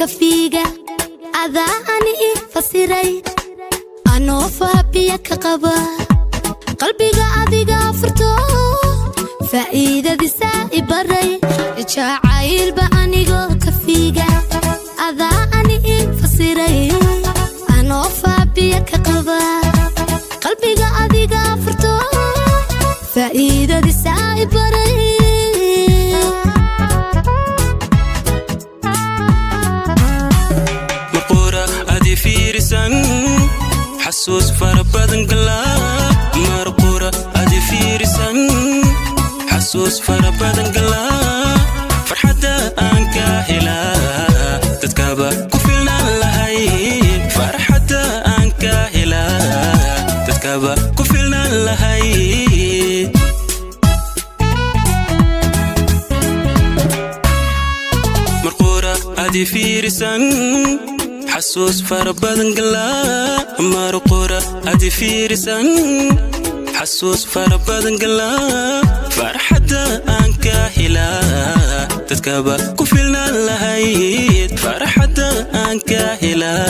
كفيقة أذا أني فسيري أنا فابيا كقبا قلبي قاعد فرتو فإذا دي سائي بري جاعيل بأني كفيقة أذا أني فسيري أنا فابيا كقبا قلبي قاعد فرتو فإذا دي سائي بري حسوس فربادن قلاب مرقورة أدي فيرسان حسوس فربادن قلاب فرحة أنك هلا تتكابا كفلنا لهاي فرحة أنك هلا تتكابا كفلنا لهاي مرقورة أدي فيرسان حسوس فربادن قلاب مرقورة أدي فيرسان حسوس فربادن قلاب فرحة أنك هلا تتكابا كفلنا لهايد فرحة أنك هلا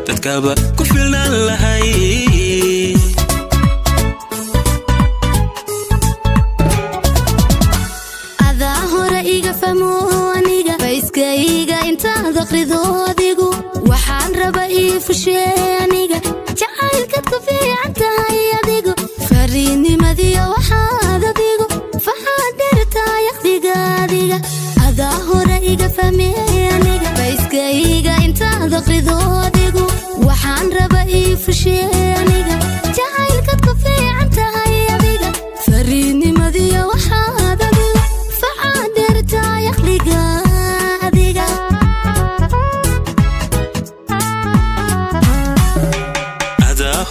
تتكابا كفلنا لهايد أذا هو رأيك فموانيك فايسكايك انت ذقري ذوذيقو waxaan raba ii fusheeniga jacaylkadku fiicantahay adigu fariinimadiyo waxaad adigu faxaad dhertaa yaqdigaadiga adaa hore iga fahmeeniga bayskayga intaad aqrido adigu waxaan raba ii fusheeniga jacaylkadku fiicantahay adiga fariinimadiyo waxaad adigu faxaad dhertaa yaqdigaadiga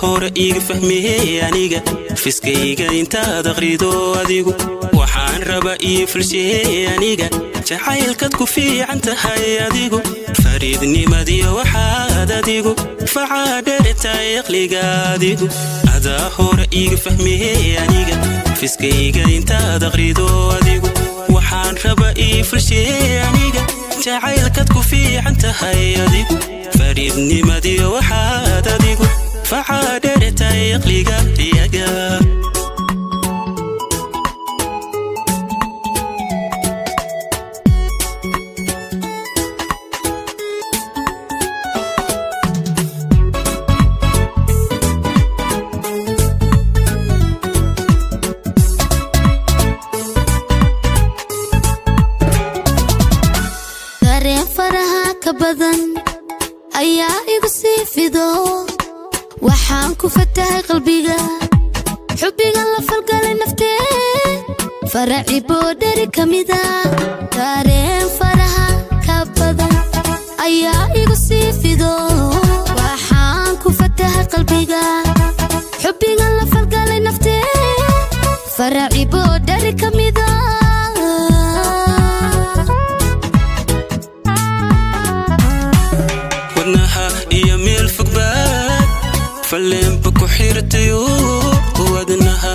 hore iga fahmiyay aniga fiskayga intaad aqrido adigu waxaan raba ii fulshay aniga jacaylkad ku fiican tahay adigu fariidnimadiyo waxaad adigu facaadheertay aqliga adigu adaa hore iga fahmiyay aniga fiskayga intaad aqrido adigu waxaan raba ii fulshay aniga jacaylkad ku fiican tahay adigu fariidnimadiyo waxaad adigu فعادرتي يقلقا يقا دارين فرها كبدن أيا يقصي في دو waxaan ku fatahay qalbiga xubbiga la falgalay naftee faraci boodhari kamida dareen faraha ka badan ayaa igu sii fido waxaan ku fatahay qalbiga xubbiga la falgalay naftee faraci boodhari kamida wadnaha iyo meel fog فلين بكو حيرتيو ودنها